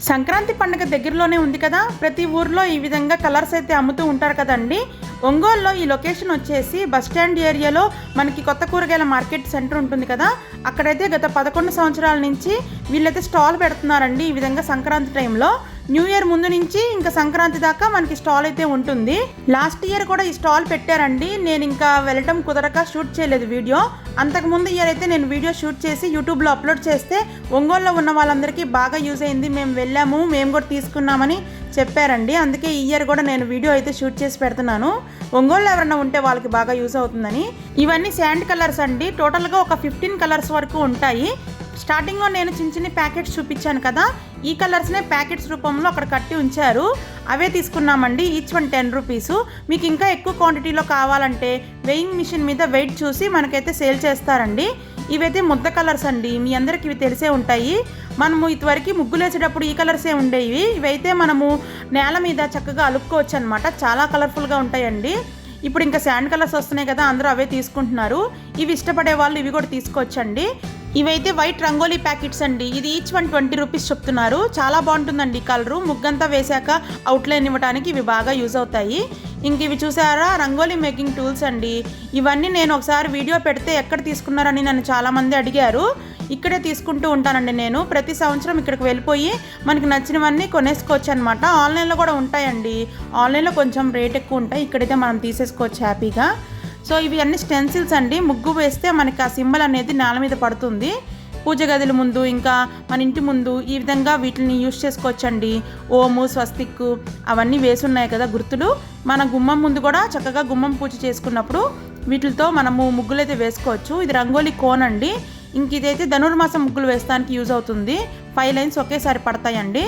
సంక్రాంతి పండుగ దగ్గరలోనే ఉంది కదా, ప్రతి ఊర్లో ఈ విధంగా కలర్స్ అయితే అమ్ముతూ ఉంటారు కదండి. ఒంగోలులో ఈ లొకేషన్ వచ్చేసి బస్ స్టాండ్ ఏరియాలో మనకి కొత్త కూరగాయల మార్కెట్ సెంటర్ ఉంటుంది కదా, అక్కడైతే గత 11 సంవత్సరాల నుంచి వీళ్ళైతే స్టాల్ పెడుతున్నారండి. ఈ విధంగా సంక్రాంతి టైంలో న్యూ ఇయర్ ముందు నుంచి ఇంకా సంక్రాంతి దాకా మనకి స్టాల్ అయితే ఉంటుంది. లాస్ట్ ఇయర్ కూడా ఈ స్టాల్ పెట్టారండి. నేను ఇంకా వెళ్ళటం కుదరక షూట్ చేయలేదు వీడియో. అంతకుముందు ఇయర్ అయితే నేను వీడియో షూట్ చేసి యూట్యూబ్లో అప్లోడ్ చేస్తే ఒంగోలులో ఉన్న వాళ్ళందరికీ బాగా యూజ్ అయింది, మేము వెళ్ళాము, మేము కూడా తీసుకున్నామని చెప్పారండి. అందుకే ఈ ఇయర్ కూడా నేను వీడియో అయితే షూట్ చేసి పెడుతున్నాను. ఒంగోలులో ఎవరైనా ఉంటే వాళ్ళకి బాగా యూజ్ అవుతుందని. ఇవన్నీ శాండ్ కలర్స్ అండి. టోటల్గా ఒక 15 కలర్స్ వరకు ఉంటాయి. స్టార్టింగ్లో నేను చిన్న చిన్న ప్యాకెట్స్ చూపించాను కదా, ఈ కలర్స్నే ప్యాకెట్స్ రూపంలో అక్కడ కట్టి ఉంచారు. అవే తీసుకున్నామండి. Each one 10 rupees. మీకు ఇంకా ఎక్కువ క్వాంటిటీలో కావాలంటే వెయింగ్ మిషన్ మీద వెయిట్ చూసి మనకైతే సేల్ చేస్తారండి. ఇవైతే ముద్ద కలర్స్ అండి, మీ అందరికి ఇవి తెలిసే ఉంటాయి. మనము ఇదివరకు ముగ్గులు వేసేటప్పుడు ఈ కలర్సే ఉండేవి. ఇవైతే మనము నేల మీద చక్కగా అలుపుకోవచ్చు అనమాట. చాలా కలర్ఫుల్గా ఉంటాయండి. ఇప్పుడు ఇంకా శాండ్ కలర్స్ వస్తున్నాయి కదా, అందరూ అవే తీసుకుంటున్నారు. ఇవి ఇష్టపడే వాళ్ళు ఇవి కూడా తీసుకోవచ్చండి. ఇవైతే వైట్ రంగోలీ ప్యాకెట్స్ అండి. ఇది ఈచ్ వన్ 20 రూపీస్ చెప్తున్నారు. చాలా బాగుంటుందండి కలరు. ముగ్గంతా వేసాక అవుట్లైన్ ఇవ్వడానికి ఇవి బాగా యూజ్ అవుతాయి. ఇంక ఇవి చూసారా, రంగోలీ మేకింగ్ టూల్స్ అండి. ఇవన్నీ నేను ఒకసారి వీడియో పెడితే ఎక్కడ తీసుకున్నారని నన్ను చాలామంది అడిగారు. ఇక్కడే తీసుకుంటూ ఉంటానండి నేను. ప్రతి సంవత్సరం ఇక్కడికి వెళ్ళిపోయి మనకి నచ్చినవన్నీ కొనేసుకోవచ్చు అనమాట. ఆన్లైన్లో కూడా ఉంటాయండి. ఆన్లైన్లో కొంచెం రేట్ ఎక్కువ ఉంటాయి, ఇక్కడైతే మనం తీసేసుకోవచ్చు హ్యాపీగా. సో ఇవి అన్ని స్టెన్సిల్స్ అండి. ముగ్గు వేస్తే మనకి ఆ సింబల్ అనేది నేల మీద పడుతుంది. పూజ గదుల ముందు, ఇంకా మన ఇంటి ముందు ఈ విధంగా వీటిని యూజ్ చేసుకోవచ్చండి. ఓము, స్వస్తిక్ అవన్నీ వేసి ఉన్నాయి కదా గుర్తులు. మన గుమ్మం ముందు కూడా చక్కగా గుమ్మం పూజ చేసుకున్నప్పుడు వీటితో మనము ముగ్గులు అయితే వేసుకోవచ్చు. ఇది రంగోలీ కోన్ అండి. ఇంక ఇదైతే ధనుర్మాసం ముగ్గులు వేయడానికి యూజ్ అవుతుంది. 5 లైన్స్ ఒకేసారి పడతాయండి.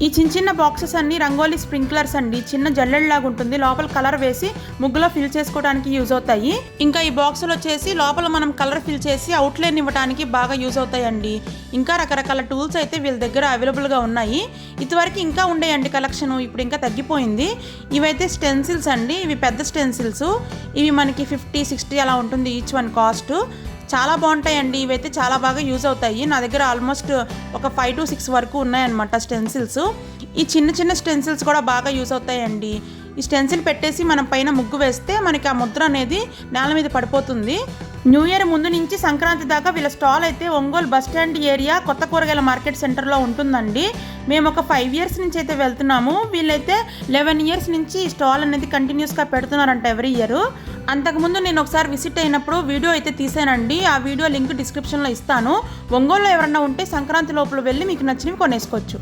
ఈ చిన్న చిన్న బాక్సెస్ అన్ని రంగోలీ స్ప్రింక్లర్స్ అండి. చిన్న జల్లెడలాగా ఉంటుంది, లోపల కలర్ వేసి ముగ్గులో ఫిల్ చేసుకోవడానికి యూజ్ అవుతాయి. ఇంకా ఈ బాక్సులు వచ్చేసి లోపల మనం కలర్ ఫిల్ చేసి అవుట్లైన్ ఇవ్వడానికి బాగా యూజ్ అవుతాయండి. ఇంకా రకరకాల టూల్స్ అయితే వీళ్ళ దగ్గర అవైలబుల్గా ఉన్నాయి. ఇదివరకు ఇంకా ఉండేయండి కలెక్షన్, ఇప్పుడు ఇంకా తగ్గిపోయింది. ఇవైతే స్టెన్సిల్స్ అండి. ఇవి పెద్ద స్టెన్సిల్స్. ఇవి మనకి 50-60 అలా ఉంటుంది ఈచ్ వన్ కాస్ట్. చాలా బాగుంటాయండి. ఇవైతే చాలా బాగా యూజ్ అవుతాయి. నా దగ్గర ఆల్మోస్ట్ ఒక 5-6 వరకు ఉన్నాయన్నమాట స్టెన్సిల్స్. ఈ చిన్న చిన్న స్టెన్సిల్స్ కూడా బాగా యూజ్ అవుతాయండి. ఈ స్టెన్సిల్ పెట్టేసి మనం పైన ముగ్గు వేస్తే మనకి ఆ ముద్ర అనేది నేల మీద పడిపోతుంది. న్యూ ఇయర్ ముందు నుంచి సంక్రాంతి దాకా వీళ్ళ స్టాల్ అయితే ఒంగోలు బస్ స్టాండ్ ఏరియా కొత్త కూరగాయల మార్కెట్ సెంటర్లో ఉంటుందండి. మేము ఒక 5 ఇయర్స్ నుంచి అయితే వెళ్తున్నాము. వీళ్ళైతే 11 ఇయర్స్ నుంచి ఈ స్టాల్ అనేది కంటిన్యూస్గా పెడుతున్నారంట ఎవ్రీ ఇయర్. అంతకుముందు నేను ఒకసారి విజిట్ అయినప్పుడు వీడియో అయితే తీసానండి. ఆ వీడియో లింక్ డిస్క్రిప్షన్లో ఇస్తాను. ఒంగోలులో ఎవరన్నా ఉంటే సంక్రాంతి లోపల వెళ్ళి మీకు నచ్చినవి కొనేసుకోవచ్చు.